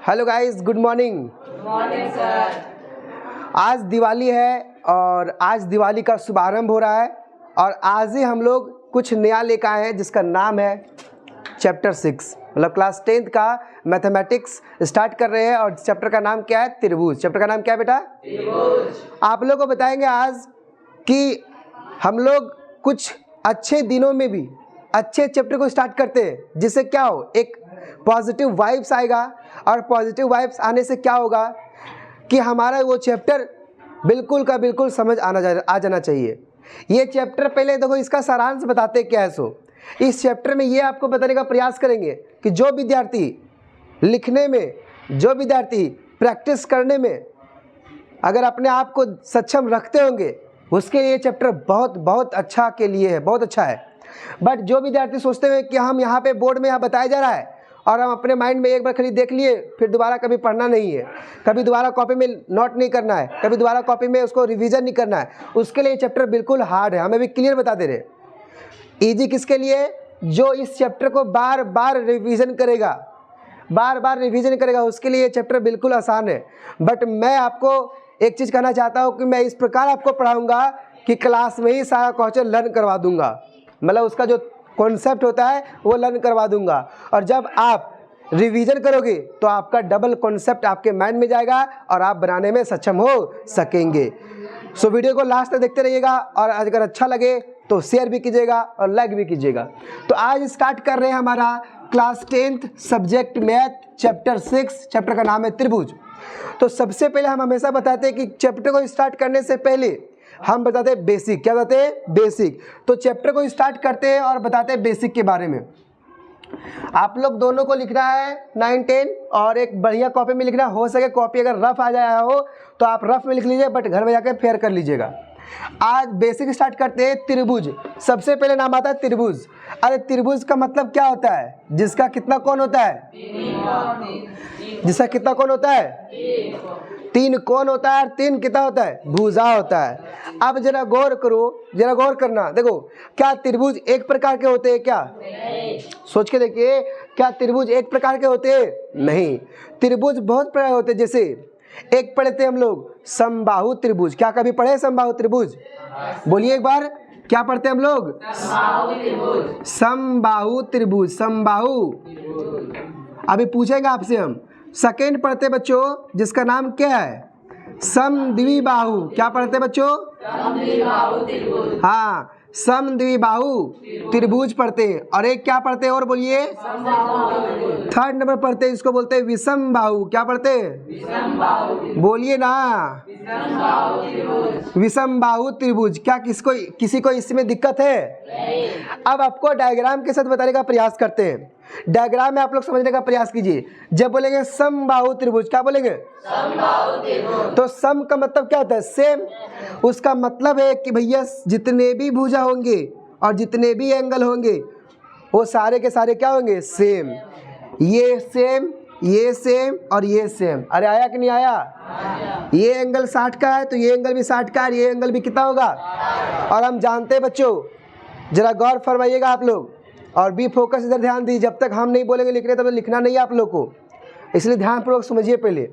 Hello guys, good morning. Morning sir. आज दिवाली है और आज दिवाली का शुभारंभ हो रहा है और आज ही हम लोग कुछ नया लेकर आए हैं जिसका नाम है चैप्टर 6, मतलब क्लास 10th का मैथमेटिक्स स्टार्ट कर रहे हैं। और चैप्टर का नाम क्या है? त्रिभुज। चैप्टर का नाम क्या है बेटा? त्रिभुज। आप लोग को बताएंगे आज कि हम लोग कुछ अच्छे दिनों में भी अच्छे चैप्टर को स्टार्ट करते हैं जिससे क्या हो, एक पॉजिटिव वाइब्स आएगा और पॉजिटिव वाइब्स आने से क्या होगा कि हमारा वो चैप्टर बिल्कुल का बिल्कुल समझ आ जाना चाहिए। ये चैप्टर पहले देखो, इसका सारांश बताते क्या है। सो इस चैप्टर में ये आपको बताने का प्रयास करेंगे कि जो विद्यार्थी लिखने में, जो विद्यार्थी प्रैक्टिस करने में अगर अपने आप को सक्षम रखते होंगे उसके लिए चैप्टर बहुत बहुत अच्छा के लिए है, बहुत अच्छा है। बट जो विद्यार्थी सोचते हैं कि हम यहाँ पे बोर्ड में यहाँ बताया जा रहा है और हम अपने माइंड में एक बार खाली देख लिए, फिर दोबारा कभी पढ़ना नहीं है, कभी दोबारा कॉपी में नोट नहीं करना है, कभी दोबारा कॉपी में उसको रिवीजन नहीं करना है, उसके लिए चैप्टर बिल्कुल हार्ड है। हमें भी क्लियर बता दे रहे। ईजी किसके लिए? जो इस चैप्टर को बार बार रिवीजन करेगा, बार बार रिवीजन करेगा, उसके लिए ये चैप्टर बिल्कुल आसान है। बट मैं आपको एक चीज़ कहना चाहता हूँ कि मैं इस प्रकार आपको पढ़ाऊँगा कि क्लास में ही सारा क्वेश्चन लर्न करवा दूँगा, मतलब उसका जो कॉन्सेप्ट होता है वो लर्न करवा दूंगा। और जब आप रिवीजन करोगे तो आपका डबल कॉन्सेप्ट आपके माइंड में जाएगा और आप बनाने में सक्षम हो सकेंगे। सो वीडियो को लास्ट तक देखते रहिएगा और अगर अच्छा लगे तो शेयर भी कीजिएगा और लाइक भी कीजिएगा। तो आज स्टार्ट कर रहे हैं हमारा class 10th subject math chapter 6। Chapter का नाम है त्रिभुज। तो सबसे पहले हम हमेशा बताते हैं कि चैप्टर को स्टार्ट करने से पहले हम बताते हैं बेसिक। क्या बताते हैं? बेसिक। तो चैप्टर को स्टार्ट करते हैं और बताते हैं बेसिक के बारे में। आप लोग दोनों को लिखना है 9, 10 और एक बढ़िया कॉपी में लिखना। हो सके कॉपी अगर रफ आ जाया हो तो आप रफ में लिख लीजिए, बट घर में जाकर फेयर कर लीजिएगा। आज बेसिक स्टार्ट करते हैं। त्रिभुज, सबसे पहले नाम आता है त्रिभुज। अरे त्रिभुज का मतलब क्या होता है? जिसका कितना कोण होता है? जिसका कितना कोण होता है? 3 कोण होता है। और 3 कितना होता है? भुजा होता है। अब जरा गौर करो, जरा गौर करना। देखो, क्या त्रिभुज एक प्रकार के होते हैं क्या? नहीं। सोच के देखिए, क्या त्रिभुज एक प्रकार के होते हैं? नहीं, त्रिभुज बहुत प्रकार होते हैं। जैसे एक पढ़े थे हम लोग समबाहु त्रिभुज। क्या कभी पढ़े समबाहु त्रिभुज? बोलिए एक बार, क्या पढ़ते हम लोग? समबाहु त्रिभुज। समबाहु। अभी पूछेंगे आपसे हम। सेकेंड पढ़ते बच्चों जिसका नाम क्या है? समद्विबाहु। क्या पढ़ते बच्चों? हाँ, समद्विबाहु त्रिभुज पढ़ते हैं। और एक क्या पढ़ते हैं और बोलिए? थर्ड नंबर पढ़ते हैं, इसको बोलते हैं विषम बाहु। क्या पढ़ते हैं? बोलिए ना, विषम बाहु त्रिभुज। क्या किसी को इसमें दिक्कत है? अब आपको डायग्राम के साथ बताने का प्रयास करते हैं। डायग्राम में आप लोग समझने का प्रयास कीजिए। जब बोलेंगे समबाहु त्रिभुज, क्या बोलेंगे? समबाहु त्रिभुज। तो सम का मतलब क्या होता है? सेम। उसका मतलब है कि भैया जितने भी भुजा होंगे और जितने भी एंगल होंगे वो सारे के सारे क्या होंगे? सेम। ये सेम, ये सेम और ये सेम। अरे आया कि नहीं आया? ये एंगल 60 का है तो ये एंगल भी 60 का है, ये एंगल भी कितना होगा? और हम जानते हैं बच्चों, जरा गौर फरमाइएगा आप लोग और बी फोकस इधर ध्यान दीजिए। जब तक हम नहीं बोलेंगे लिखने तब तक लिखना नहीं है आप लोग को, इसलिए ध्यानपूर्वक समझिए पहले।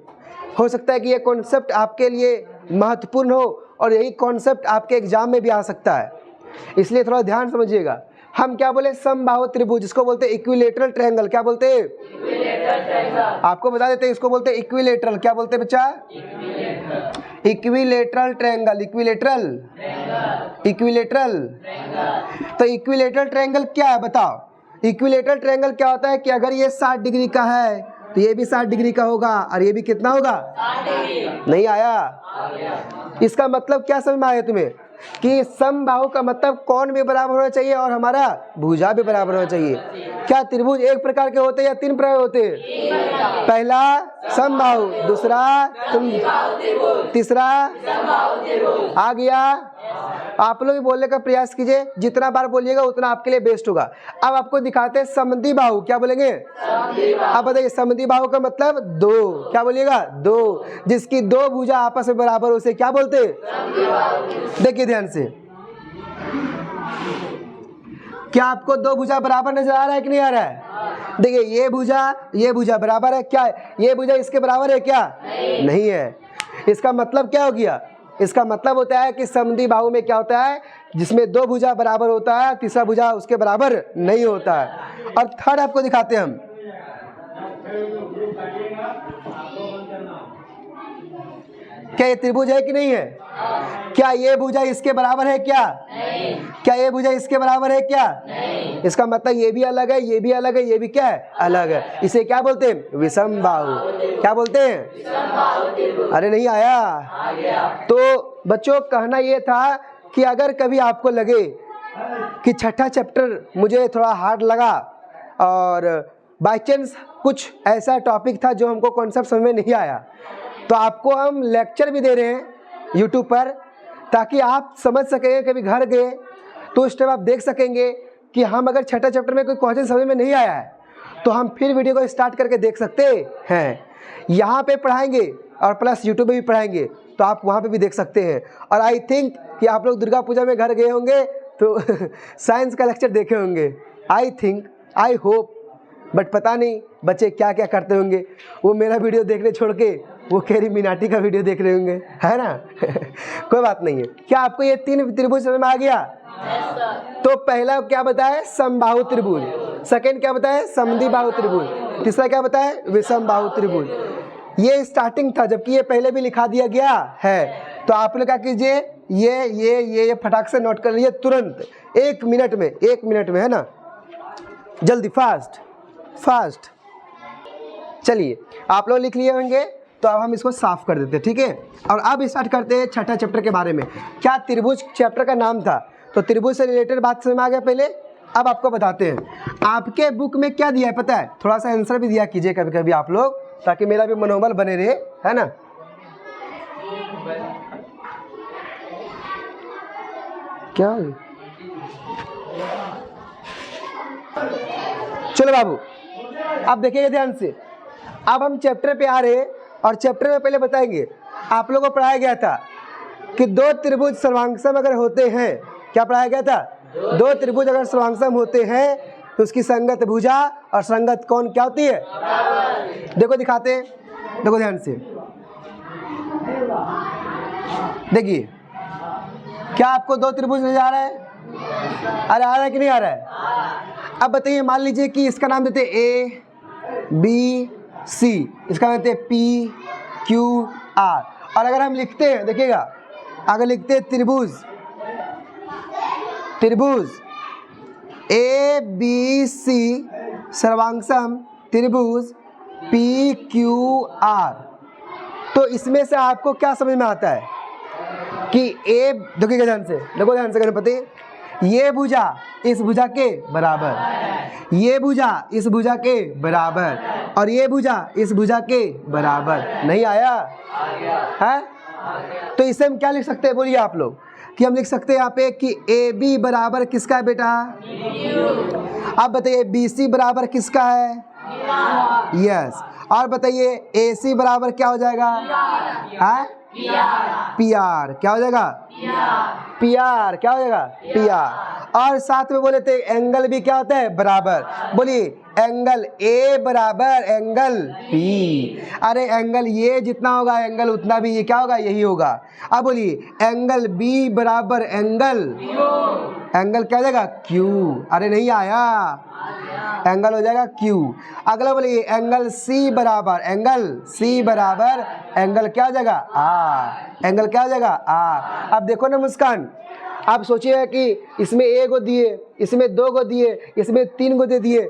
हो सकता है कि ये कॉन्सेप्ट आपके लिए महत्वपूर्ण हो और यही कॉन्सेप्ट आपके एग्जाम में भी आ सकता है, इसलिए थोड़ा ध्यान समझिएगा। हम क्या बोले? समबाहु त्रिभुज, जिसको बोलते हैं इक्विलेटरल ट्रायंगल। क्या बोलते हैं? आपको बता देते हैं, इसको बोलते हैं इक्विलेटरल। क्या बोलते हैं बच्चा? Equilateral triangle. Equilateral, equilateral. तो इक्विलेटरल ट्रायंगल क्या है बताओ? इक्विलेटरल ट्रायंगल क्या होता है कि अगर ये 60 डिग्री का है तो ये भी 60 डिग्री का होगा और ये भी कितना होगा? 60 डिग्री। नहीं आया? इसका मतलब क्या समझ में आया तुम्हें कि समबाहु का मतलब कोण भी बराबर होना चाहिए और हमारा भुजा भी बराबर होना चाहिए। क्या त्रिभुज एक प्रकार के होते हैं या 3 प्रकार होते हैं? पहला समबाहु, दूसरा तीसरा आ गया। आप लोग भी बोलने का प्रयास कीजिए, जितना बार बोलिएगा उतना आपके लिए बेस्ट होगा। अब आपको दिखाते हैं समद्विबाहु। क्या बोलेंगे? अब बताइए, समद्विबाहु का मतलब 2। क्या बोलिएगा? 2। जिसकी 2 भुजा आपस में बराबर हो उसे क्या बोलते हैं? देखिए ध्यान से, क्या आपको 2 भुजा बराबर नजर आ रहा है कि नहीं आ रहा है? देखिए ये भुजा बराबर है क्या? ये भुजा इसके बराबर है क्या? नहीं है। इसका मतलब क्या हो गया? इसका मतलब होता है कि समद्वि बाहु में क्या होता है, जिसमें दो भुजा बराबर होता है, तीसरा भुजा उसके बराबर नहीं होता है। और थर्ड आपको दिखाते हैं हम। क्या ये त्रिभुज है कि नहीं है? क्या ये भुजा इसके बराबर है क्या? नहीं। क्या ये भुजा इसके बराबर है क्या? नहीं। इसका मतलब ये भी अलग है, ये भी अलग है, ये भी क्या है? अलग है। इसे क्या बोलते हैं? विषम बाहु। क्या बोलते हैं? अरे नहीं आया? आ गया। तो बच्चों कहना ये था कि अगर कभी आपको लगे कि छठा चैप्टर मुझे थोड़ा हार्ड लगा और बाय चांस कुछ ऐसा टॉपिक था जो हमको कॉन्सेप्ट समझ में नहीं आया, तो आपको हम लेक्चर भी दे रहे हैं यूट्यूब पर, ताकि आप समझ सकेंगे। कभी घर गए तो उस टाइम आप देख सकेंगे कि हम अगर छठा चैप्टर में कोई क्वेश्चन समझ में नहीं आया है तो हम फिर वीडियो को स्टार्ट करके देख सकते हैं। यहाँ पे पढ़ाएंगे और प्लस यूट्यूब पे भी पढ़ाएंगे, तो आप वहाँ पे भी देख सकते हैं। और आई थिंक कि आप लोग दुर्गा पूजा में घर गए होंगे तो साइंस का लेक्चर देखे होंगे। I think, I hope, but पता नहीं बच्चे क्या क्या करते होंगे। वो मेरा वीडियो देखने छोड़ के वो कैरी मिनाटी का वीडियो देख रहे होंगे, है ना। कोई बात नहीं है। क्या आपको ये तीन त्रिभुज समझ में आ गया? तो पहला क्या बताया? समबाहु त्रिभुज। सेकंड क्या बताया? समद्वि बाहु त्रिभुज। तीसरा क्या बताया? विषम बाहु त्रिभुज। ये स्टार्टिंग था, जबकि ये पहले भी लिखा दिया गया है। तो आप लोग क्या कीजिए, ये फटाक से नोट कर लीजिए तुरंत, 1 मिनट में, 1 मिनट में, है ना, जल्दी, फास्ट। चलिए आप लोग लिख लिए होंगे, तो अब हम इसको साफ कर देते हैं, ठीक है। और अब स्टार्ट करते हैं छठा चैप्टर के बारे में। क्या त्रिभुज चैप्टर का नाम था, तो त्रिभुज से रिलेटेड बात समझ में आ गया पहले। अब आपको बताते हैं आपके बुक में क्या दिया है, पता है? थोड़ा सा आंसर भी दिया कीजिए कभी कभी आप लोग, ताकि मेरा भी मनोबल बने रहे, है ना। क्या चलो बाबू, अब देखिएगा ध्यान से। अब हम चैप्टर पे आ रहे हैं और चैप्टर में पहले बताएंगे, आप लोगों को पढ़ाया गया था कि दो त्रिभुज सर्वांगसम अगर होते हैं, क्या पढ़ाया गया था? दो त्रिभुज अगर सर्वांगसम होते हैं तो उसकी संगत भुजा और संगत कोण क्या होती है? देखो दिखाते हैं, देखो ध्यान से देखिए। क्या आपको दो त्रिभुज नजर आ रहा है? अरे आ रहा है कि नहीं आ रहा है? अब बताइए, मान लीजिए कि इसका नाम देते A B C, इसका नाम देते P Q R। और अगर हम लिखते हैं, देखिएगा, अगर लिखते हैं त्रिभुज A B C सर्वांगसम त्रिभुज P Q R, तो इसमें से आपको क्या समझ में आता है कि A, देखिएगा ध्यान से, देखो ध्यान से गणपति, ये भुजा इस भुजा के बराबर, ये भुजा इस भुजा के बराबर, और ये भुजा इस भुजा के बराबर। नहीं आया? है? तो इसे हम क्या लिख सकते हैं, बोलिए आप लोग, कि हम लिख सकते हैं यहाँ पे कि ए बी बराबर किसका है बेटा? अब बताइए बी सी बराबर किसका है? यस। और बताइए ए सी बराबर क्या हो जाएगा? है? P R. क्या हो जाएगा? P R. क्या हो जाएगा? P R. और साथ में बोले थे एंगल भी क्या होता है? बराबर। बोलिए एंगल ए बराबर एंगल बी। अरे एंगल ये जितना होगा एंगल उतना भी ये क्या होगा? यही होगा। अब बोलिए एंगल बी बराबर एंगल क्या हो जाएगा? क्यू। अरे नहीं आया? एंगल हो जाएगा क्यू। अगला बोलिए एंगल सी बराबर एंगल क्या हो जाएगा? आ। एंगल क्या हो जाएगा? आ। अब देखो ना मुस्कान, आप सोचिए कि इसमें एक गो दिए, इसमें दो गो दिए, इसमें तीन गो दे दिए,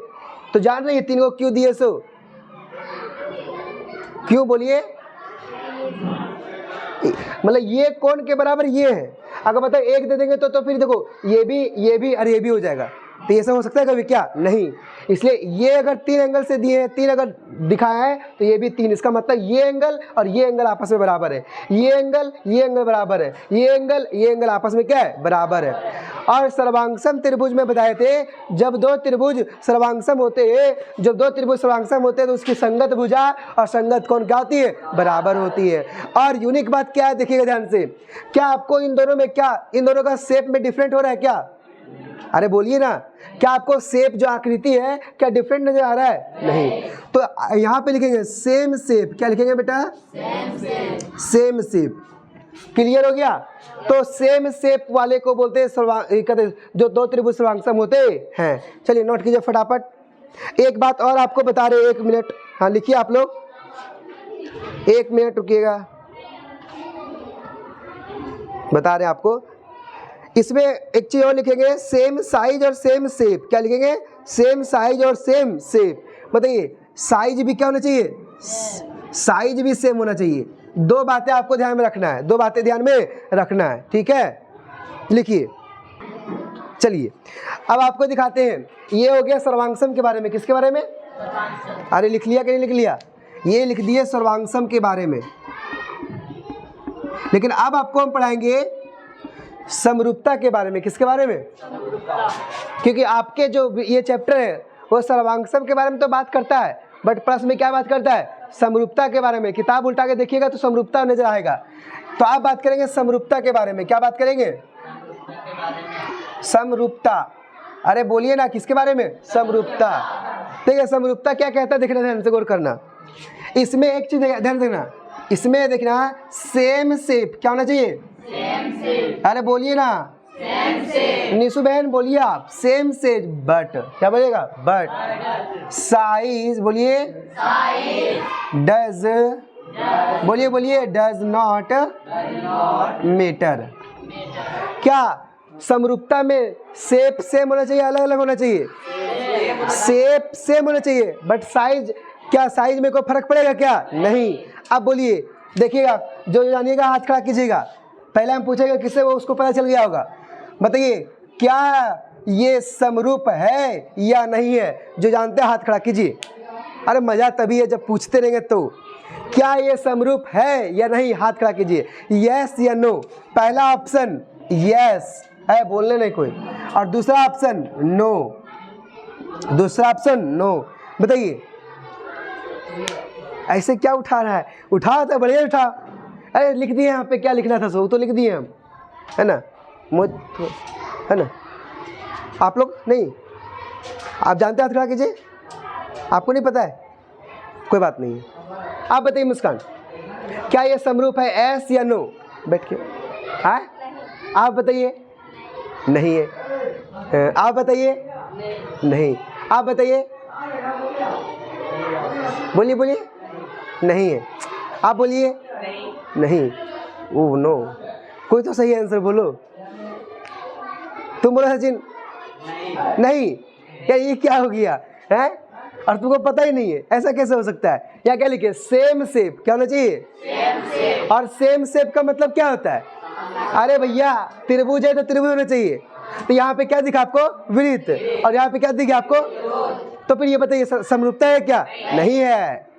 तो जान रही है तीन गो क्यों दिए? सो क्यों बोलिए? मतलब ये कौन के बराबर ये है। अगर मतलब एक दे देंगे तो फिर देखो ये भी और ये भी हो जाएगा, तो ये सब हो सकता है कभी? क्या नहीं। इसलिए ये अगर तीन एंगल से दिए हैं, तीन अगर दिखाया है तो ये भी तीन, इसका मतलब ये एंगल और ये एंगल आपस में बराबर है, ये एंगल बराबर है, ये एंगल आपस में क्या है? बराबर है। और सर्वांगसम त्रिभुज में बताए थे जब दो त्रिभुज सर्वांगसम होते हैं तो उसकी संगत भुजा और संगत कोण क्या होती है? बराबर होती है। और यूनिक बात क्या है देखिएगा ध्यान से, क्या आपको इन दोनों का शेप में डिफरेंट हो रहा है? अरे बोलिए ना, क्या आपको शेप जो आकृति है क्या डिफरेंट नजर आ रहा है? नहीं। तो यहाँ पे लिखेंगे सेम शेप, क्या लिखेंगे बेटा? Same shape. क्लियर हो गया? तो सेम शेप वाले को बोलते हैं जो दो त्रिभुज सर्वांगसम होते हैं। चलिए नोट कीजिए फटाफट। एक बात और आपको बता रहे, 1 मिनट, हाँ लिखिए आप लोग, 1 मिनट रुकिएगा, बता रहे हैं आपको। इसमें एक चीज और लिखेंगे, सेम साइज और सेम शेप। क्या लिखेंगे? सेम साइज और सेम शेप। बताइए साइज भी क्या होना चाहिए? साइज भी सेम होना चाहिए। 2 बातें आपको ध्यान में रखना है, 2 बातें ध्यान में रखना है, ठीक है? लिखिए। चलिए अब आपको दिखाते हैं, ये हो गया सर्वांगसम के बारे में। किसके बारे में? अरे लिख लिया कि नहीं लिख लिया? ये लिख दिए सर्वांगसम के बारे में। लेकिन अब आपको हम पढ़ाएंगे समरूपता के बारे में। किसके बारे में? क्योंकि आपके जो ये चैप्टर है वो सर्वांगसम के बारे में तो बात करता है, बट प्रश्न में क्या बात करता है? समरूपता के बारे में। किताब उल्टा के देखिएगा तो समरूपता नजर आएगा। तो आप बात करेंगे समरूपता के बारे में। क्या बात करेंगे? समरूपता। अरे बोलिए ना, किसके बारे में? समरूपता। ठीक है, समरूपता क्या कहता है देखना, ध्यान से गौर करना। इसमें एक चीज ध्यान देना, इसमें देखना सेम शेप क्या होना चाहिए? अरे बोलिए ना, निशु बहन बोलिए आप, सेम शेप। बट क्या बोलिएगा? बट साइज, बोलिए डज, बोलिए डज नॉट मैटर। क्या समरूपता में शेप सेम होना चाहिए, अलग अलग होना चाहिए? शेप सेम होना चाहिए, बट साइज, क्या साइज में कोई फर्क पड़ेगा क्या? नहीं। अब बोलिए, देखिएगा, जो जानिएगा हाथ खड़ा कीजिएगा। पहले हम पूछेंगे किससे, वो उसको पता चल गया होगा। बताइए क्या ये समरूप है या नहीं है? जो जानते हैं हाथ खड़ा कीजिए। अरे मजा तभी है जब पूछते रहेंगे तो। क्या ये समरूप है या नहीं? हाथ खड़ा कीजिए, यस या नो। पहला ऑप्शन यस है, बोलने नहीं कोई, और दूसरा ऑप्शन नो, दूसरा ऑप्शन नो। बताइए ऐसे क्या उठा रहा है? उठा तो बढ़िया उठा। अरे लिख दिए यहाँ पे, क्या लिखना था सो तो लिख दिए हम, है ना? है ना? आप लोग नहीं, आप जानते हैं? हाथ खड़ा कीजिए। आपको नहीं पता है? कोई बात नहीं है। आप बताइए मुस्कान, क्या ये समरूप है, एस या नो? बैठ के हाँ, आप बताइए। नहीं है। आप बताइए। नहीं। आप बताइए। बोलिए बोलिए। नहीं है। आप बोलिए। नहीं। ओह नो, कोई तो सही आंसर बोलो। तुम बोलो सचिन। नहीं। क्या ये क्या हो गया है? और तुमको पता ही नहीं है, ऐसा कैसे हो सकता है? या क्या लिखे? Same shape. क्या होना चाहिए? Same shape. और सेम शेप का मतलब क्या होता है? अरे भैया त्रिभुज है तो त्रिभुज होना चाहिए। तो यहाँ पे क्या दिखा आपको? वृत्त। और यहाँ पे क्या दिखा आपको? तो फिर ये बताइए समरूपता है क्या? नहीं है।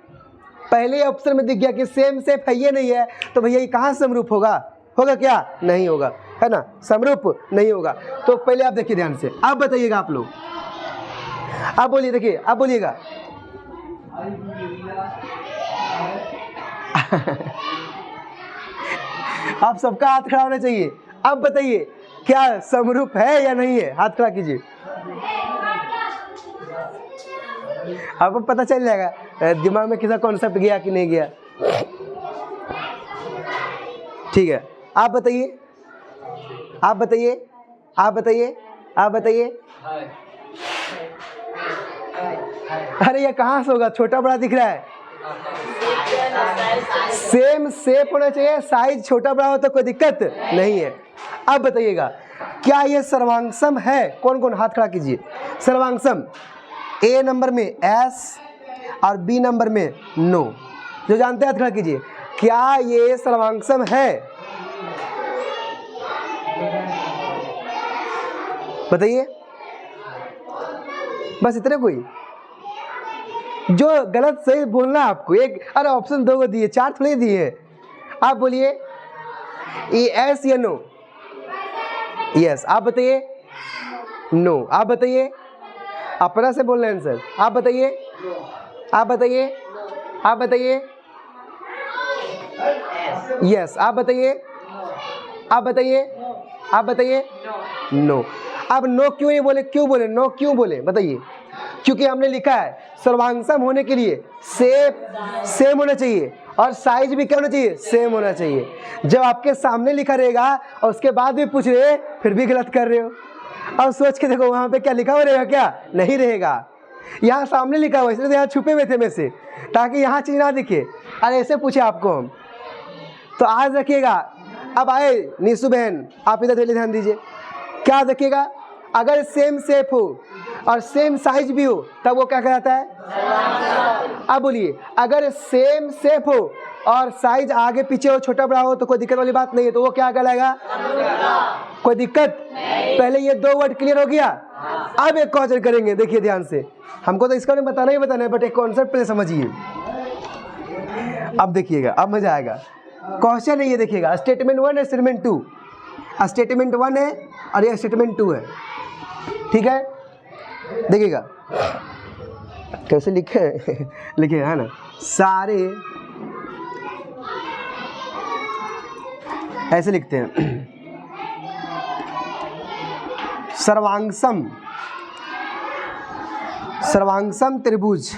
पहले ऑप्शन में दिख गया कि सेम शेप है, ये नहीं है, तो भैया ये कहाँ समरूप होगा? होगा क्या? नहीं होगा, है ना? समरूप नहीं होगा। तो पहले आप देखिए ध्यान से, आप बताइएगा आप लोग, आप बोलिए, देखिए आप बोलिएगा। आप सबका हाथ खड़ा होना चाहिए। अब बताइए क्या समरूप है या नहीं है? हाथ खड़ा कीजिए, आपको पता चल जाएगा दिमाग में किसा कॉन्सेप्ट गया कि नहीं गया। ठीक है, आप बताइए, आप बताइए, आप बताइए, आप बताइए। अरे ये कहाँ से होगा? छोटा बड़ा दिख रहा है। सेम शेप होना चाहिए, साइज छोटा बड़ा हो तो कोई दिक्कत नहीं है। अब बताइएगा क्या ये सर्वांगसम है? कौन कौन हाथ खड़ा कीजिए। सर्वांगसम ए नंबर में एस और बी नंबर में नो। जो जानते हैं हाथ खड़ा कीजिए। क्या ये सर्वांगसम है? बताइए, बस इतने कोई जो गलत सही बोलना आपको। एक अरे ऑप्शन 2 को दिए, 4 थोड़े दिए। आप बोलिए ये एस या नो? यस। आप बताइए नो। आप बताइए, अपना से बोल रहे हैं सर। आप बताइए, आप बताइए, आप बताइए। यस। आप बताइए, आप बताइए, आप बताइए नो। अब नो क्यों नहीं बोले, क्यों बोले नो, क्यों बोले बताइए? क्योंकि हमने लिखा है सर्वांगसम होने के लिए सेम होना चाहिए और साइज भी क्या होना चाहिए, सेम होना चाहिए। जब आपके सामने लिखा रहेगा और उसके बाद भी पूछ रहे फिर भी गलत कर रहे हो। अब सोच के देखो वहाँ पे क्या लिखा हुआ रहेगा, क्या नहीं रहेगा। यहाँ सामने लिखा हुआ इसलिए यहाँ छुपे हुए थे में से, ताकि यहाँ चीज़ ना दिखे। अरे ऐसे पूछे आपको हम, तो आज रखिएगा। अब आए नीसू बहन, आप इधर ध्यान दीजिए। क्या रखिएगा, अगर सेम शेप हो और सेम साइज भी हो तब वो क्या कहलाता है? अब बोलिए, अगर सेम शेप हो और साइज आगे पीछे हो, छोटा बड़ा हो, तो कोई दिक्कत वाली बात नहीं है, तो वो क्या कहलाएगा? कोई दिक्कत? पहले ये 2 वर्ड क्लियर हो गया। अब एक क्वेश्चन करेंगे, देखिए ध्यान से। हमको तो इसका बताना ही बताना है, बट एक कॉन्सेप्ट पहले समझिए। अब देखिएगा, अब मजा आएगा। क्वेश्चन है ये, देखिएगा स्टेटमेंट 1 है, स्टेटमेंट 2। स्टेटमेंट 1 है और ये स्टेटमेंट 2 है, ठीक है? देखिएगा कैसे लिखे लिखे है ना, सारे ऐसे लिखते हैं। सर्वांगसम त्रिभुज,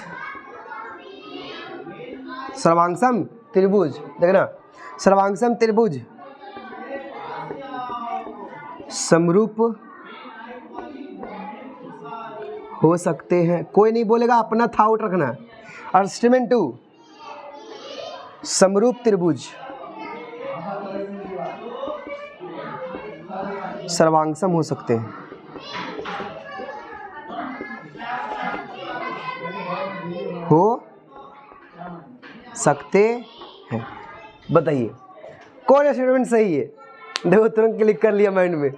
सर्वांगसम त्रिभुज, देखना सर्वांगसम त्रिभुज समरूप हो सकते हैं। कोई नहीं बोलेगा, अपना थाउट रखना। और स्टेटमेंट 2 समरूप त्रिभुज सर्वांगसम हो सकते हैं। हो सकते हैं, बताइए कौन स्टेटमेंट सही है? देखो तुरंत क्लिक कर लिया माइंड में।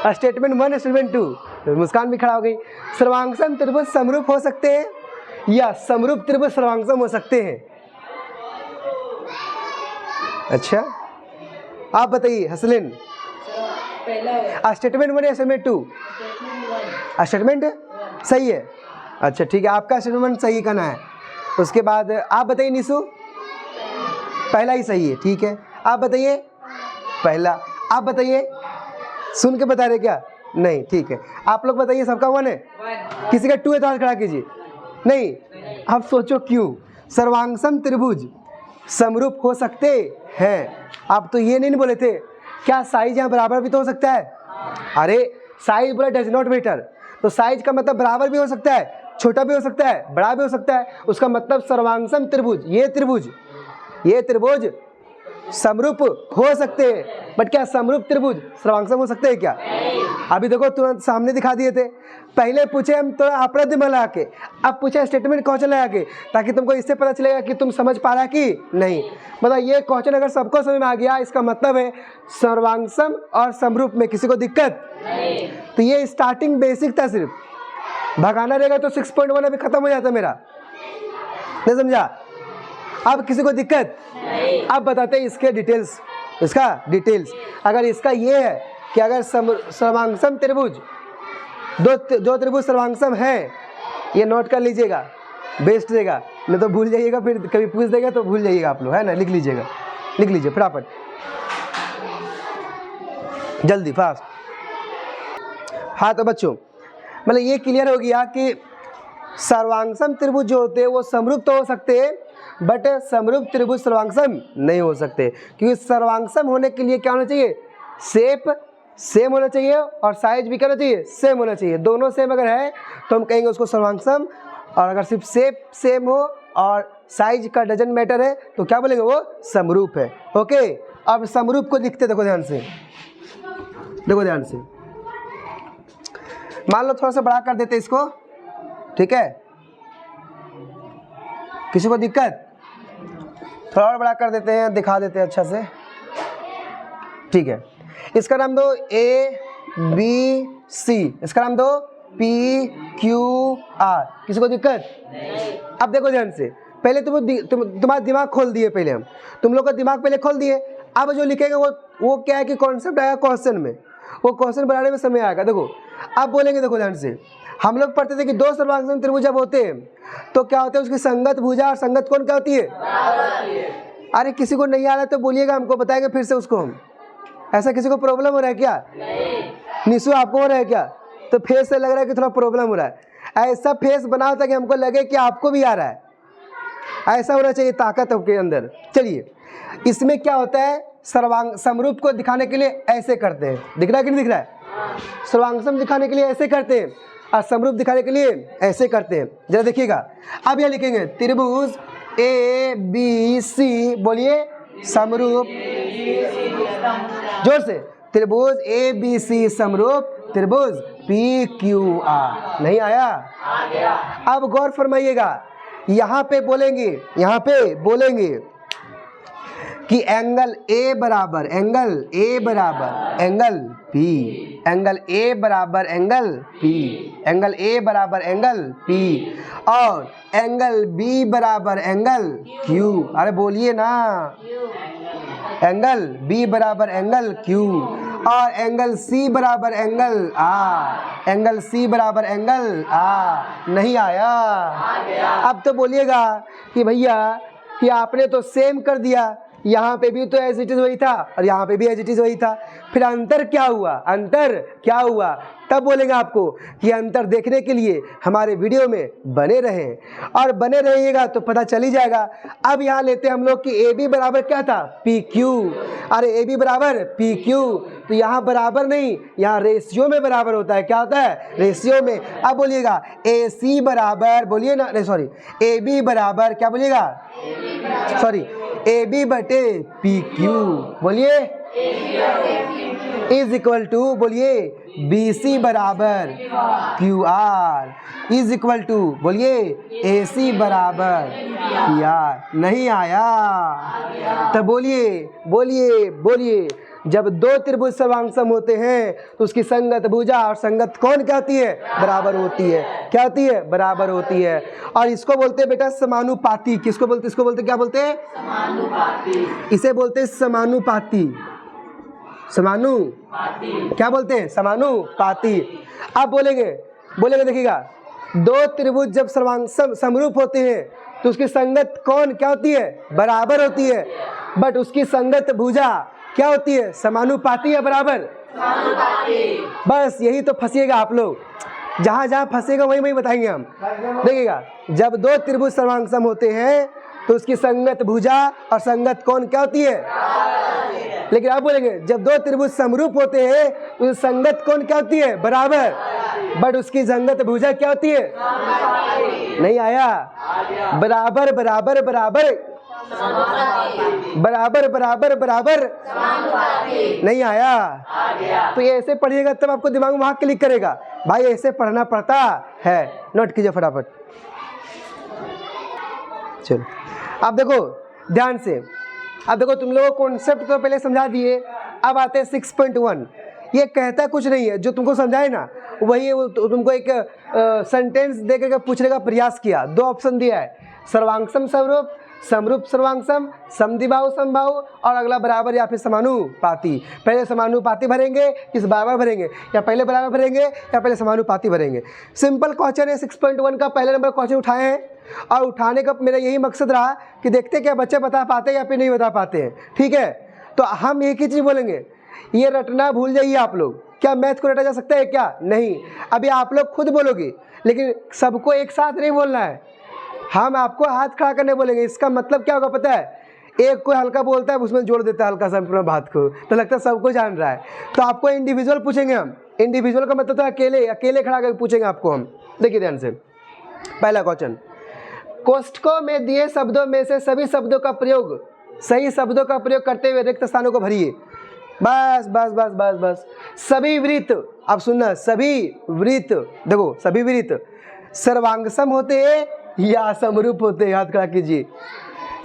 Statement 1, statement 2। तो मुस्कान भी खड़ा हो गई। सर्वांगसम त्रिभुज समरूप हो सकते हैं या समरूप त्रिभुज सर्वांगसम हो सकते हैं? अच्छा आप बताइए हसलिन, स्टेटमेंट 1 या स्टेटमेंट 2? स्टेटमेंट सही है। अच्छा ठीक है, आपका स्टेटमेंट सही करना है। उसके बाद आप बताइए निशु, पहला ही सही है, ठीक है। आप बताइए पहला, आप बताइए, सुन के बता रहे क्या? नहीं, ठीक है। आप लोग बताइए, सबका 1 है? किसी का 2 है तो हाथ खड़ा कीजिए। नहीं, आप सोचो क्यों? सर्वांगसम त्रिभुज समरूप हो सकते हैं। आप तो ये नहीं बोले थे क्या साइज यहाँ बराबर भी तो हो सकता है? अरे साइज बोला डज नॉट मैटर, तो साइज का मतलब बराबर भी हो सकता है, छोटा भी हो सकता है, बड़ा भी हो सकता है। उसका मतलब सर्वांगसम त्रिभुज, ये त्रिभुज समरूप हो सकते हैं। बट क्या समरूप त्रिभुज सर्वांगसम हो सकते हैं क्या? अभी देखो तुरंत सामने दिखा दिए थे। पहले पूछे हम थोड़ा अपना दिमाग लगा के, अब पूछा स्टेटमेंट क्वेश्चन लगा के, ताकि तुमको इससे पता चलेगा कि तुम समझ पा रहा कि नहीं। मतलब ये क्वेश्चन अगर सबको समझ में आ गया, इसका मतलब है सर्वांगसम और समरूप में किसी को दिक्कत नहीं। तो ये स्टार्टिंग बेसिक था, सिर्फ भगाना रहेगा तो 6.1 अभी खत्म हो जाता मेरा, नहीं समझा? अब किसी को दिक्कत नहीं। अब बताते हैं इसके डिटेल्स, इसका डिटेल्स। अगर इसका ये है कि अगर सर्वांगसम त्रिभुज, जो त्रिभुज सर्वांगसम है, ये नोट कर लीजिएगा, बेस्ट रहेगा। नहीं तो भूल जाइएगा, फिर कभी पूछ देगा तो भूल जाइएगा आप लोग, है ना? लिख लीजिएगा, लिख लीजिए फटाफट, जल्दी फास्ट। हाँ तो बच्चों, मतलब ये क्लियर हो गया कि सर्वांगसम त्रिभुज जो होते हैं वो समरूप तो हो सकते हैं, बट समरूप त्रिभुज सर्वांगसम नहीं हो सकते। क्योंकि सर्वांगसम होने के लिए क्या होना चाहिए? शेप सेम होना चाहिए और साइज भी करना चाहिए, सेम होना चाहिए। दोनों सेम अगर है तो हम कहेंगे उसको सर्वांगसम, और अगर सिर्फ शेप सेम हो और साइज का डजन मैटर है तो क्या बोलेंगे? वो समरूप है। ओके, अब समरूप को लिखते, देखो ध्यान से, देखो ध्यान से। मान लो थोड़ा सा बड़ा कर देते इसको, ठीक है? किसी को दिक्कत? थोड़ा और बड़ा कर देते हैं, दिखा देते हैं अच्छा से, ठीक है। इसका नाम दो ABC, इसका नाम दो PQR। किसी को दिक्कत नहीं। अब देखो ध्यान से, पहले तुम्हारा दिमाग खोल दिए, पहले तुम लोग का दिमाग पहले खोल दिए। अब जो लिखेंगे वो क्या है कि कॉन्सेप्ट आएगा क्वेश्चन में, वो क्वेश्चन बनाने में समय आएगा। देखो अब बोलेंगे, देखो ध्यान से, हम लोग पढ़ते थे कि 2 सर्वांगसम त्रिभुज जब होते हैं तो क्या होता है? उसकी संगत भुजा और संगत कोण क्या होती है? अरे किसी को नहीं आ रहा तो बोलिएगा, हमको बताएंगे फिर से उसको हम। ऐसा किसी को प्रॉब्लम हो रहा है क्या? नहीं। निशु आपको हो रहा है क्या? तो फेस से लग रहा है कि थोड़ा प्रॉब्लम हो रहा है। ऐसा फेस बनाओ ताकि हमको लगे कि आपको भी आ रहा है, ऐसा होना चाहिए ताकत आपके अंदर। चलिए, इसमें क्या होता है, सर्वांग समरूप को दिखाने के लिए ऐसे करते हैं, दिख रहा है कि नहीं दिख रहा है? सर्वांगसम दिखाने के लिए ऐसे करते हैं और समरूप दिखाने के लिए ऐसे करते हैं। जरा देखिएगा, अब यह लिखेंगे त्रिभुज ए बी सी, बोलिए समरूप, जोर से, त्रिभुज ए बी सी समरूप त्रिभुज पी क्यू आर। नहीं आया? अब गौर फरमाइएगा, यहाँ पे बोलेंगे, यहाँ पे बोलेंगे कि एंगल ए बराबर एंगल ए बराबर एंगल पी, एंगल ए बराबर एंगल पी, एंगल ए बराबर एंगल पी, और एंगल बी बराबर एंगल क्यू। अरे बोलिए ना, एंगल बी बराबर एंगल क्यू, और एंगल सी बराबर एंगल आर, एंगल सी बराबर एंगल आर। नहीं आया? अब तो बोलिएगा कि भैया कि आपने तो सेम कर दिया, यहाँ पे भी तो एज इट इज वही था और यहाँ पे भी एज इट इज वही था, फिर अंतर क्या हुआ? अंतर क्या हुआ? तब बोलेंगे आपको कि अंतर देखने के लिए हमारे वीडियो में बने रहें, और बने रहिएगा तो पता चल ही जाएगा। अब यहाँ लेते हैं हम लोग कि ए बी बराबर क्या था? P Q. अरे ए बी बराबर पी क्यू, तो यहाँ बराबर नहीं, यहाँ रेशियो में बराबर होता है। क्या होता है? रेशियो में। अब बोलिएगा ए सी बराबर, बोलिए ना, नहीं सॉरी, ए बी बराबर क्या बोलिएगा? सॉरी, ए बी बटे पी क्यू, बोलिए इज इक्वल टू, बोलिए बी सी बराबर Q R, is equal to, बोलिए ए सी बराबर पी आर। नहीं आया? तो बोलिए बोलिए बोलिए, जब दो त्रिभुज सर्वांगसम होते हैं तो उसकी संगत भुजा और संगत कोण क्या होती है? बराबर होती है। क्या होती है? बराबर होती है। और इसको बोलते हैं बेटा समानुपाती। किसको बोलते? इसको बोलते क्या बोलते हैं? समानुपाती। इसे बोलते हैं समानुपाती। समानुपाती क्या बोलते हैं? समानुपाती। अब बोलेंगे देखिएगा, दो त्रिभुज जब सर्वांगसम समरूप होते हैं तो उसकी संगत कोण क्या होती है? बराबर होती है, बट उसकी संगत भुजा क्या होती है? समानुपाती या बराबर? बस यही तो फंसिएगा आप लोग, जहां जहां फंसेगा वही वही बताएंगे हम। देखिएगा, जब दो त्रिभुज सर्वांगसम होते हैं तो उसकी संगत भुजा और संगत कोण क्या होती है? लेकिन आप बोलेंगे जब दो त्रिभुज समरूप होते हैं तो संगत कोण क्या होती है? बराबर, बट उसकी संगत भुजा क्या होती है? नहीं आया? बराबर बराबर बराबर बराबर बराबर बराबर, नहीं आया? तो ये ऐसे पढ़िएगा तब आपको दिमाग में वहां क्लिक करेगा। भाई ऐसे पढ़ना पड़ता है, नोट कीजिए फटाफट। चलो अब देखो ध्यान से, अब देखो तुम लोगों को कॉन्सेप्ट तो पहले समझा दिए, अब आते हैं 6.1। ये कहता कुछ नहीं है, जो तुमको समझाए ना वही है। वो तुमको एक सेंटेंस दे करके पूछने का प्रयास किया, दो ऑप्शन दिया है, सर्वांगसम समरूप, समरूप सर्वांगसम, समद्विबाहु समबाहु, और अगला बराबर या फिर समानुपाती। पहले समानुपाती भरेंगे किस बराबर भरेंगे, या पहले बराबर भरेंगे या पहले समानुपाती भरेंगे। सिंपल क्वेश्चन है। 6.1 का पहले नंबर क्वेश्चन उठाए हैं, और उठाने का मेरा यही मकसद रहा कि देखते क्या बच्चे बता पाते हैं या फिर नहीं बता पाते हैं। ठीक है, तो हम एक ही चीज़ बोलेंगे, ये रटना भूल जाइए आप लोग। क्या मैथ को रटा जा सकता है क्या? नहीं। अभी आप लोग खुद बोलोगे, लेकिन सबको एक साथ नहीं बोलना है, हम आपको हाथ खड़ा करने बोलेंगे। इसका मतलब क्या होगा पता है? एक कोई हल्का बोलता है उसमें जोड़ देता है हल्का सा अपना बात को, तो लगता है सबको जान रहा है। तो आपको इंडिविजुअल पूछेंगे हम। इंडिविजुअल का मतलब तो अकेले खड़ा करके पूछेंगे आपको हम। देखिए ध्यान से, पहला क्वेश्चन, कोष्ठकों में दिए शब्दों में से सभी शब्दों का प्रयोग, सही शब्दों का प्रयोग करते हुए रिक्त स्थानों को भरिए। बस बस बस बस बस। सभी वृत्त, अब सुनना, सभी वृत्त, देखो सभी वृत्त सर्वांगसम होते हैं या समरूप होते हैं? याद करा कीजिए।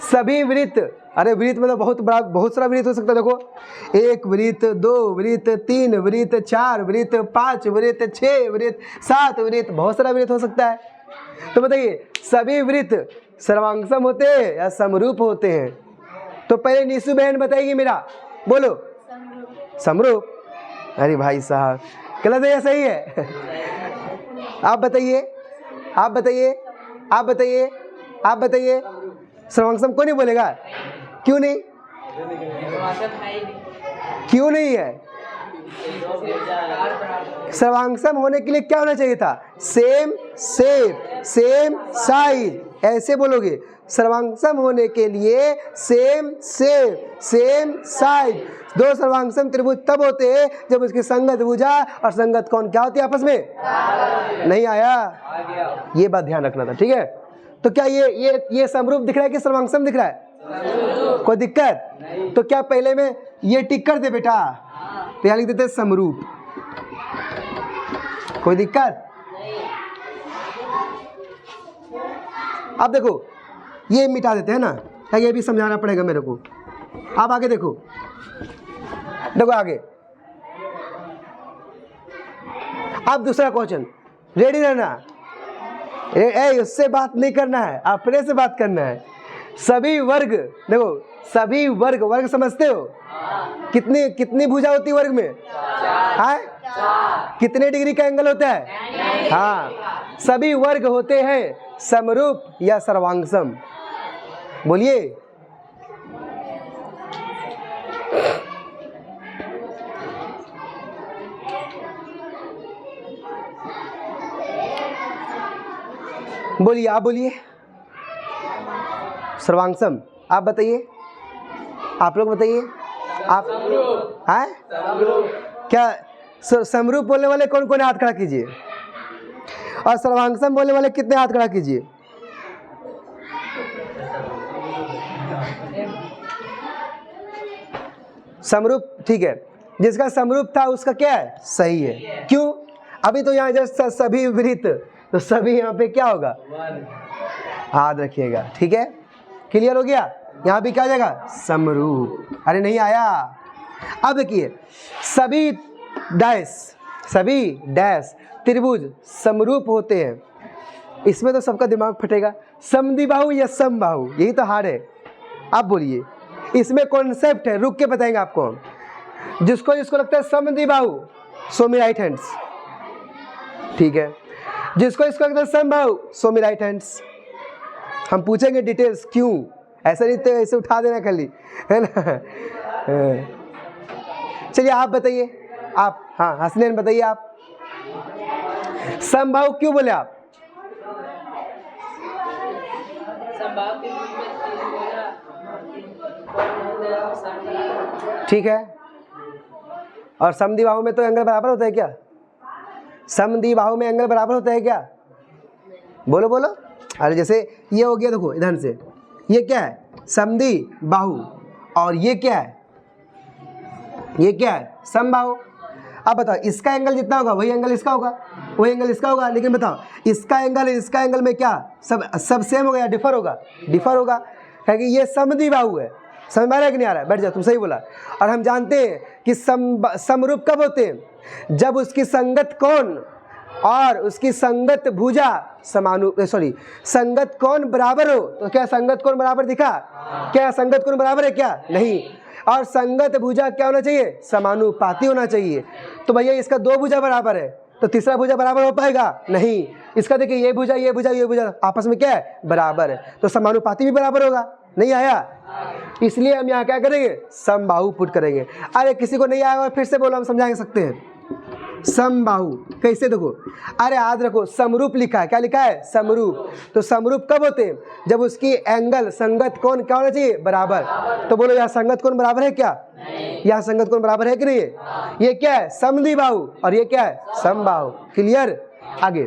सभी वृत्त, अरे वृत्त मतलब बहुत बड़ा, बहुत सारा वृत्त हो सकता है। देखो, एक वृत्त, दो वृत्त, तीन वृत्त, चार वृत्त, पांच वृत्त, 6 वृत्त, 7 वृत्त, बहुत सारा वृत्त हो सकता है। तो बताइए सभी वृत्त सर्वांगसम होते हैं या समरूप होते हैं? तो पहले निशु बहन बताएगी मेरा, बोलो। समरूप। अरे भाई साहब, गलत है या सही है? आप बताइए, आप बताइए, आप बताइए, आप बताइए। सर्वांगसम कौन नहीं बोलेगा? क्यों नहीं? क्यों नहीं है? सर्वांगसम होने के लिए क्या होना चाहिए था? Same shape, same size. ऐसे बोलोगे, सर्वांगसम होने के लिए सेम शेप, सेम साइज। दो सर्वांगसम त्रिभुज तब होते हैं जब उसकी संगत भुजा और संगत कोण क्या होती है आपस में? नहीं आया? ये बात ध्यान रखना था, ठीक है। तो क्या ये समरूप दिख रहा है कि सर्वांगसम दिख रहा है? कोई दिक्कत? तो क्या पहले में ये टिक कर दे बेटा, तो यहाँ लिख देते समरूप। कोई दिक्कत? अब देखो ये मिटा देते हैं ना, क्या ये भी समझाना पड़ेगा मेरे को। अब आगे देखो, देखो आगे। अब दूसरा क्वेश्चन, रेडी रहना। उससे बात नहीं करना है, अपने से बात करना है। सभी वर्ग, देखो सभी वर्ग, वर्ग समझते हो? कितनी भुजा होती है वर्ग में? हाँ, कितने डिग्री का एंगल होता है? हाँ, सभी वर्ग होते हैं समरूप या सर्वांगसम। बोलिए। बोलिए, आप बोलिए। सर्वांगसम, आप बताइए, आप लोग बताइए। आप हैं? क्या समरूप बोलने वाले कौन कौन हाथ खड़ा कीजिए, और सर्वांगसम बोलने वाले कितने हाथ खड़ा कीजिए? समरूप, ठीक है। जिसका समरूप था उसका क्या है? सही है। क्यों? अभी तो यहाँ जस्ट सभी विपरीत, तो सभी यहाँ पे क्या होगा? हाथ रखिएगा, ठीक है। क्लियर हो गया? यहाँ भी क्या आ जाएगा? समरूप। अरे नहीं आया? अब देखिए, सभी डैश त्रिभुज समरूप होते हैं। इसमें तो सबका दिमाग फटेगा। समद्विबाहु या समबाहु, यही तो हार्ड है। आप बोलिए, इसमें कॉन्सेप्ट है, रुक के बताएंगे आपको हम। जिसको लगता है समद्विबाहु, सो मी राइट हैंड्स, ठीक है। जिसको लगता है समबाहु, सो मी राइट हैंड्स। हम पूछेंगे डिटेल्स क्यों, ऐसा नहीं तो ऐसे उठा देना खाली, है ना। चलिए आप बताइए, आप, हाँ हसनैन बताइए आप, समबाहु क्यों बोले आप? ठीक है। और समद्विबाहु में तो एंगल बराबर होता है क्या? समद्विबाहु में एंगल बराबर होता है क्या? बोलो बोलो। अरे जैसे ये हो गया, देखो इधर से ये क्या है? समद्विबाहु। और ये क्या है? ये क्या है? समबाहु। अब बताओ, इसका एंगल जितना होगा वही एंगल इसका होगा, वही एंगल इसका होगा। लेकिन बताओ, इसका एंगल में क्या सब सेम होगा या डिफर होगा? डिफर होगा, क्योंकि ये समद्विबाहु है। समझ में आ रहा है कि नहीं आ रहा है? बैठ जाओ, तुम सही बोला। और हम जानते हैं कि समरूप कब होते हैं? जब उसकी संगत कोण और उसकी संगत भुजा संगत कोण बराबर हो। तो क्या संगत कोण बराबर दिखा? क्या संगत कोण बराबर है क्या? नहीं। और संगत भुजा क्या होना चाहिए? समानुपाती होना चाहिए। तो भैया इसका दो भुजा बराबर है, तो तीसरा भुजा बराबर हो पाएगा? नहीं। इसका देखिए, ये भुजा आपस में क्या है? बराबर है, तो समानुपाती भी बराबर होगा। नहीं आया? इसलिए हम यहाँ क्या करेंगे? समबाहु पुट करेंगे। अरे किसी को नहीं आएगा, फिर से बोलो, हम समझा सकते हैं। समबाहु कैसे? देखो, अरे याद रखो, समरूप लिखा है। क्या लिखा है? समरूप। तो समरूप कब होते हैं? जब उसकी एंगल संगत कोण क्या होना चाहिए? बराबर। तो बोलो, यहाँ संगत कोण बराबर है क्या? यहाँ संगत कोण बराबर है कि नहीं है? ये क्या है? समद्विबाहु। और ये क्या है? समबाहु। क्लियर? आगे,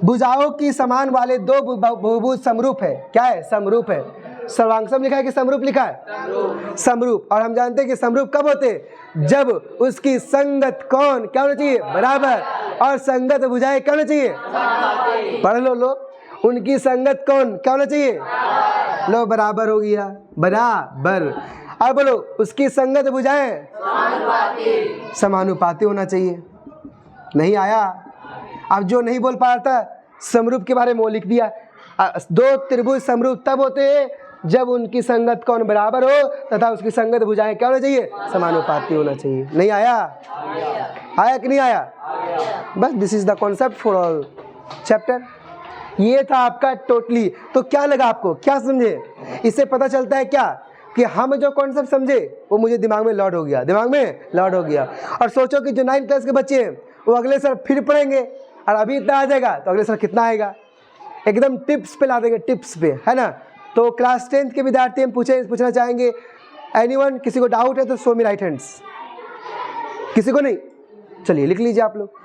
भुजाओं की समान वाले दो बहुभुज समरूप है। क्या है? समरूप है। सर्वांगसम लिखा है कि समरूप लिखा है? समरूप। और हम जानते हैं कि समरूप कब होते हैं? जब उसकी संगत कोण क्या होना चाहिए? बराबर। और संगत भुजाएं क्या होना चाहिए? पढ़ लो, उनकी संगत कोण क्या होना चाहिए? लो, बराबर हो गया, बराबर। और बोलो, उसकी संगत भुजाएं समानुपाती होना चाहिए। नहीं आया? अब जो नहीं बोल पा रहा था समरूप के बारे में वो लिख दिया। दो त्रिभुज समरूप तब होते हैं जब उनकी संगत कोण बराबर हो तथा उसकी संगत भुजाएं क्या होना चाहिए? समानुपाती होना चाहिए। नहीं आया? आया कि नहीं आया? बस this is the concept for all chapter. ये था आपका टोटली। तो क्या लगा आपको? क्या समझे? इससे पता चलता है क्या? कि हम जो कॉन्सेप्ट समझे वो मुझे दिमाग में लॉड हो गया, दिमाग में लॉड हो गया। और सोचो कि जो 9th क्लास के बच्चे हैं वो अगले साल फिर पढ़ेंगे और अभी इतना आ जाएगा तो अगले साल कितना आएगा, एकदम टिप्स पे ला देंगे, टिप्स पे, है ना। तो क्लास 10th के विद्यार्थी हम पूछना चाहेंगे, एनीवन, किसी को डाउट है तो शो मी राइट हैंड्स, किसी को नहीं, चलिए लिख लीजिए आप लोग।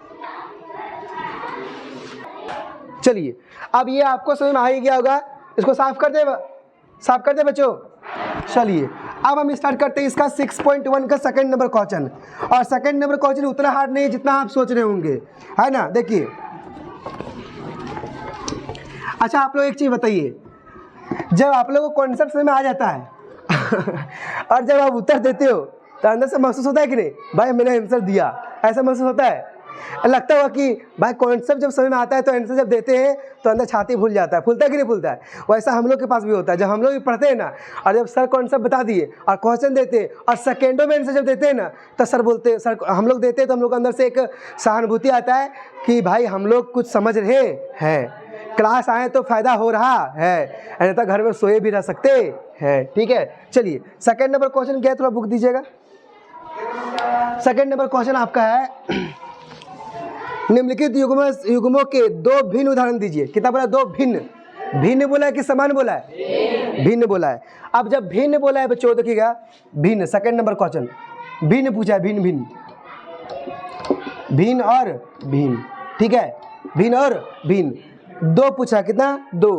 चलिए अब ये आपको समझ में आ ही गया होगा, इसको साफ कर दे बच्चों। चलिए अब हम स्टार्ट करते हैं इसका 6.1 का सेकंड नंबर क्वेश्चन। और सेकंड नंबर क्वेश्चन उतना हार्ड नहीं है जितना आप सोच रहे होंगे, है ना। देखिए, अच्छा आप लोग एक चीज बताइए, जब आप लोगों को कॉन्सेप्ट समझ में आ जाता है और जब आप उत्तर देते हो तो अंदर से महसूस होता है कि नहीं भाई मैंने आंसर दिया, ऐसा महसूस होता है, लगता होगा कि भाई कॉन्सेप्ट जब समझ में आता है तो आंसर जब देते हैं तो अंदर छाती फूल जाता है, फूलता है कि नहीं फूलता है। वैसा हम लोग के पास भी होता है, जब हम लोग भी पढ़ते हैं ना और जब सर कॉन्सेप्ट बता दिए और क्वेश्चन देते हैं और सेकेंडों में आंसर जब देते हैं ना तो सर बोलते हैं, सर हम लोग देते हैं तो हम लोग अंदर से एक सहानुभूति आता है कि भाई हम लोग कुछ समझ रहे हैं, क्लास आए तो फायदा हो रहा है, अन्यथा घर में सोए भी रह सकते हैं, ठीक है। चलिए सेकंड नंबर क्वेश्चन क्या है, थोड़ा बुक दीजिएगा। सेकंड नंबर क्वेश्चन आपका है, निम्नलिखित युग्मों के दो भिन्न उदाहरण दीजिए। कितना बोला, दो भिन्न, भिन्न बोला है कि समान बोला है, भिन्न बोला है। अब जब भिन्न बोला है बच्चों देखिएगा, भिन्न, सेकंड नंबर क्वेश्चन भिन्न पूछा है, भिन्न भिन्न, भिन्न और भिन्न, ठीक है, भिन्न और भिन्न, दो पूछा, कितना, दो।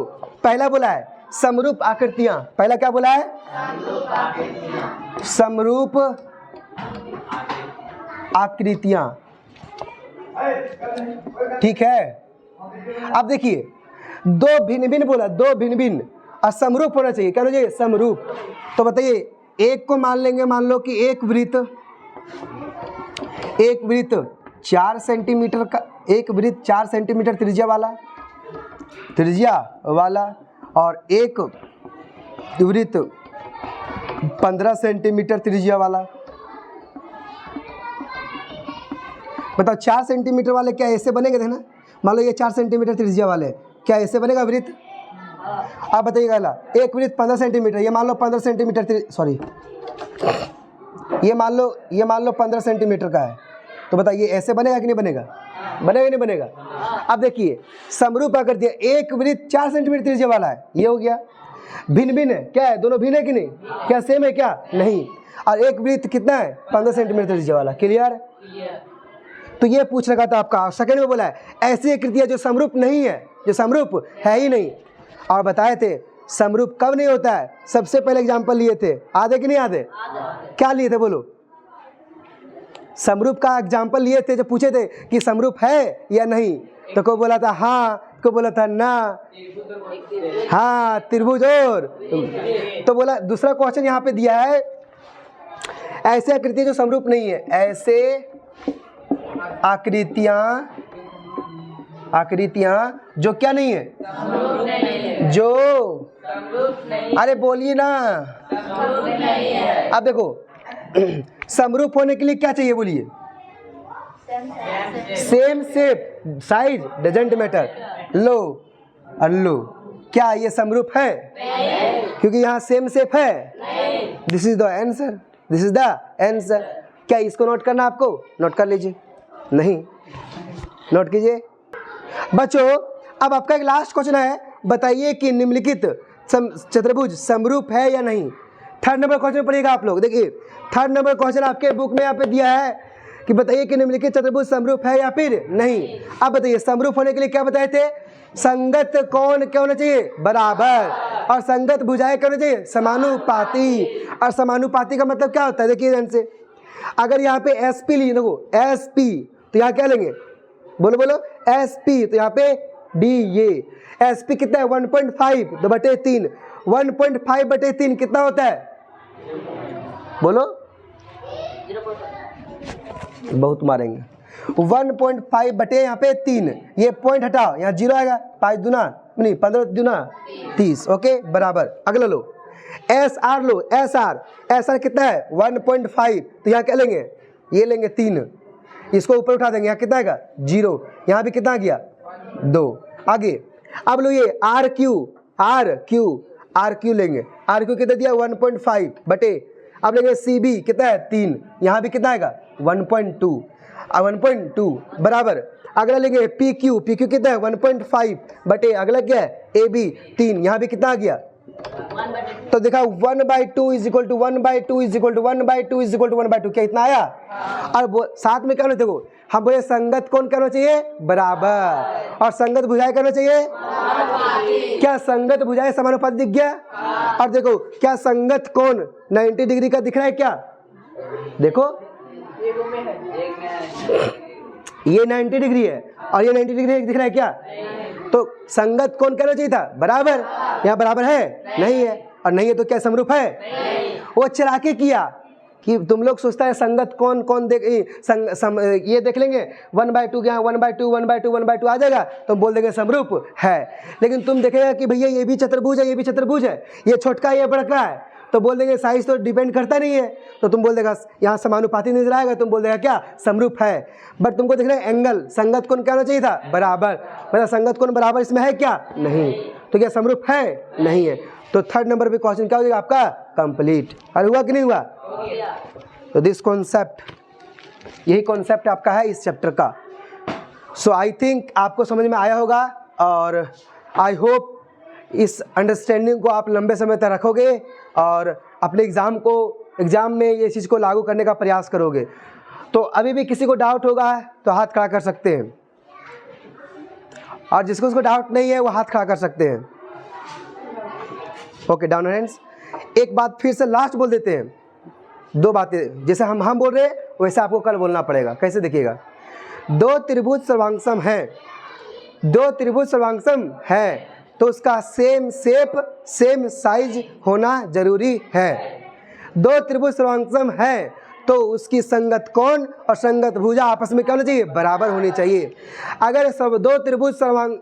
पहला बोला है समरूप आकृतियां, पहला क्या बोला है, समरूप आकृतियां, ठीक है। अब देखिए दो भिन्न भिन्न बोला, दो भिन्न भिन्न और समरूप होना चाहिए, क्या होना चाहिए, समरूप। तो बताइए एक को मान लेंगे, मान लो कि एक वृत्त 4 सेंटीमीटर का, एक वृत्त 4 सेंटीमीटर त्रिज्या वाला और एक वृत्त 15 सेंटीमीटर त्रिज्या वाला। बताओ 4 सेंटीमीटर वाले क्या ऐसे बनेंगे, देखना, मान लो ये 4 सेंटीमीटर त्रिज्या वाले, क्या ऐसे बनेगा वृत्त? आप बताइएगा, एक वृत्त 15 सेंटीमीटर, ये मान लो 15 सेंटीमीटर, सॉरी ये मान लो 15 सेंटीमीटर का है, तो बताइए ऐसे बनेगा कि नहीं बनेगा, बनेगा नहीं बनेगा। अब देखिए समरूप आकृति, एक वृत्त 4 सेंटीमीटर त्रिज्या वाला है, ये हो गया। भिन्न भिन्न है, क्या है, दोनों भिन्न है कि नहीं, क्या सेम है, क्या नहीं। और एक वृत्त कितना है, 15 सेंटीमीटर त्रिज्या वाला, क्लियर। तो ये पूछ रखा था आपका। सेकंड में बोला है ऐसी आकृतियां जो समरूप नहीं है, जो समरूप है ही नहीं। और बताए थे समरूप कब नहीं होता है, सबसे पहले एग्जांपल लिए थे, आधे कि नहीं आधे, क्या लिए थे बोलो, समरूप का एग्जांपल लिए थे, जो पूछे थे कि समरूप है या नहीं, तो को बोला था हाँ, को बोला था ना, हाँ त्रिभुज और, तो बोला दूसरा क्वेश्चन यहाँ पे दिया है ऐसे आकृतियां जो समरूप नहीं है, ऐसे आकृतियां जो क्या नहीं है, जो, अरे बोलिए ना, अब देखो समरूप होने के लिए क्या चाहिए बोलिए, same shape, size doesn't matter, लो और लो, क्या ये समरूप है, क्योंकि यहाँ सेम शेप है, this is the answer, this is the answer. क्या इसको नोट करना, आपको नोट कर लीजिए, नहीं नोट कीजिए बच्चों। अब आपका एक लास्ट क्वेश्चन है, बताइए कि निम्नलिखित चतुर्भुज समरूप है या नहीं। थर्ड नंबर क्वेश्चन पढ़िएगा आप लोग, देखिए थर्ड नंबर क्वेश्चन आपके बुक में यहाँ पे दिया है कि बताइए कि निम्नलिखित चतुर्भुज समरूप है या फिर नहीं। अब बताइए समरूप होने के लिए क्या बताए थे, संगत कोण क्या होना चाहिए, बराबर, और संगत भुजाएं क्या होना चाहिए, समानुपाती। और समानुपाती का मतलब क्या होता है, देखिए ध्यान से, अगर यहाँ पे एसपी लिए, देखो एसपी, तो यहाँ क्या लेंगे, बोलो बोलो एसपी, तो यहाँ पे डी, ये एसपी कितना है 1.5 तो बटे 3, 1.5 बटे 3 कितना होता है, बोलो, बहुत मारेंगे, 1.5 बटे यहाँ पे 3, ये पॉइंट हटाओ, यहाँ 0 आएगा, 5 दूना नहीं 15 दूना 30, ओके बराबर। अगला लो एस आर, लो एस आर कितना है 1.5, तो यहाँ क्या लेंगे, ये लेंगे 3, इसको ऊपर उठा देंगे, यहाँ कितना आएगा 0, यहाँ भी कितना आ गया 2। आगे अब लो ये आर क्यू, आर क्यू लेंगे, आर क्यू कितना दिया 1.5 बटे, अब लेंगे सी बी कितना है 3, यहाँ भी कितना आएगा 1.2 बराबर, अगला लेंगे पी क्यू कितना है 1.5 बटे, अगला क्या है ए बी 3, यहाँ भी कितना आ गया, तो देखा 1/2 is equal to 1/2 is equal to 1/2 is equal to 1/2, क्या इतना आया। और साथ में क्या होना, देखो हम बोले संगत कौन करना चाहिए बराबर, और संगत भुजाएं करना चाहिए, क्या संगत भुजाएं समानुपाती दिख गया। और देखो क्या संगत कोण 90 डिग्री का दिख रहा है क्या, देखो ये 90 डिग्री है और ये 90 डिग्री दिख रहा है क्या, तो संगत कौन करना चाहिए था बराबर, यहाँ बराबर है नहीं है, और नहीं है तो क्या समरूप है, वो चला के किया कि तुम लोग सोचता है संगत कौन कौन देख ये देख लेंगे 1/2 के यहाँ 1/2 आ जाएगा तो बोल देंगे समरूप है, लेकिन तुम देखेगा कि भैया ये भी चतुर्भुज है, ये भी चतुर्भुज है, ये छोटका ये बड़का है, तो बोल देंगे साइज तो डिपेंड करता नहीं है, तो तुम बोल देगा यहाँ समानुपाती नजर आएगा, तुम बोल देगा क्या समरूप है। बट तुमको देख रहे हैं एंगल, संगत कोण क्या होना चाहिए था बराबर, मतलब संगत कोण बराबर इसमें है क्या नहीं, तो क्या समरूप है नहीं है, तो थर्ड नंबर पे क्वेश्चन क्या हो जाएगा आपका कंप्लीट। और हुआ कि नहीं हुआ, तो दिस कॉन्सेप्ट, यही कॉन्सेप्ट आपका है इस चैप्टर का। सो आई थिंक आपको समझ में आया होगा, और आई होप इस अंडरस्टैंडिंग को आप लंबे समय तक रखोगे और अपने एग्ज़ाम में ये चीज़ को लागू करने का प्रयास करोगे। तो अभी भी किसी को डाउट होगा तो हाथ खड़ा कर सकते हैं, और जिसको उसको डाउट नहीं है वो हाथ खड़ा कर सकते हैं। Okay, down hands. एक बात फिर से लास्ट बोल देते हैं, दो बातें जैसे हम बोल रहे हैं वैसे आपको कल बोलना पड़ेगा। कैसे देखिएगा, दो त्रिभुज सर्वांगसम है, दो त्रिभुज सर्वांगसम है तो उसका सेम शेप सेम साइज होना जरूरी है। दो त्रिभुज सर्वांगसम है तो उसकी संगत कोण और संगत भुजा आपस में क्या होनी चाहिए बराबर होनी चाहिए। अगर सब दो त्रिभुज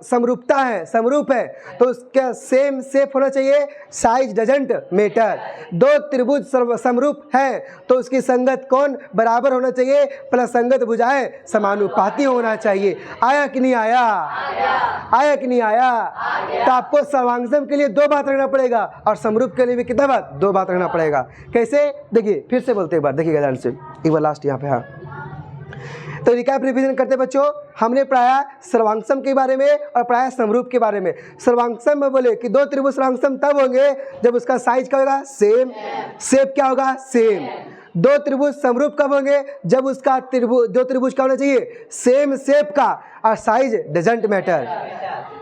समरूपता है, समरूप है, तो उसका सेम शेप होना चाहिए, साइज डजंट मैटर। दो त्रिभुज समरूप है तो उसकी संगत कोण बराबर होना चाहिए प्लस संगत भुजाएं समानुपाती होना चाहिए। आया कि नहीं आया, आया कि नहीं आया। तो आपको सर्वांगसम के लिए दो बात रखना पड़ेगा और समरूप के लिए भी कितना बात, दो बात रखना पड़ेगा। कैसे देखिए, फिर से बोलते एक बार, देखिएगा से एक बार लास्ट यहाँ पे। हाँ, तो रिकैप रिवीजन करते बच्चों, हमने पढ़ाया सर्वांगसम के बारे में और पढ़ाया समरूप के बारे में। सर्वांगसम में बोले कि दो त्रिभुज सर्वांगसम तब होंगे जब उसका साइज क्या होगा सेम, शेप क्या होगा सेम। दो त्रिभुज समरूप कब होंगे, जब उसका दो त्रिभुज क्या होना चाहिए सेम शेप का और साइज डजंट मैटर।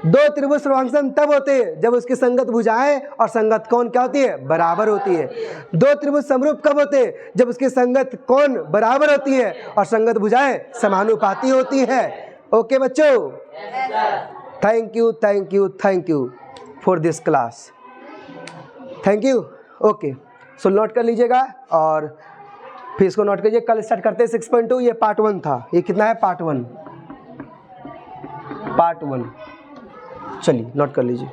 दो त्रिभुज सर्वांगसम तब होते हैं जब उसकी संगत भुजाएं और संगत कोण क्या होती है बराबर होती है। दो त्रिभुज समरूप कब होते हैं, जब उसकी संगत कोण बराबर होती है और संगत भुजाएं समानुपाती होती है। ओके बच्चों, thank you thank you thank you for this class, thank you. Okay, so note कर लीजिएगा और फिर इसको नोट कीजिए। कल स्टार्ट करते हैं 6.2, ये पार्ट 1 था, ये कितना है पार्ट 1, चलिए नोट कर लीजिए।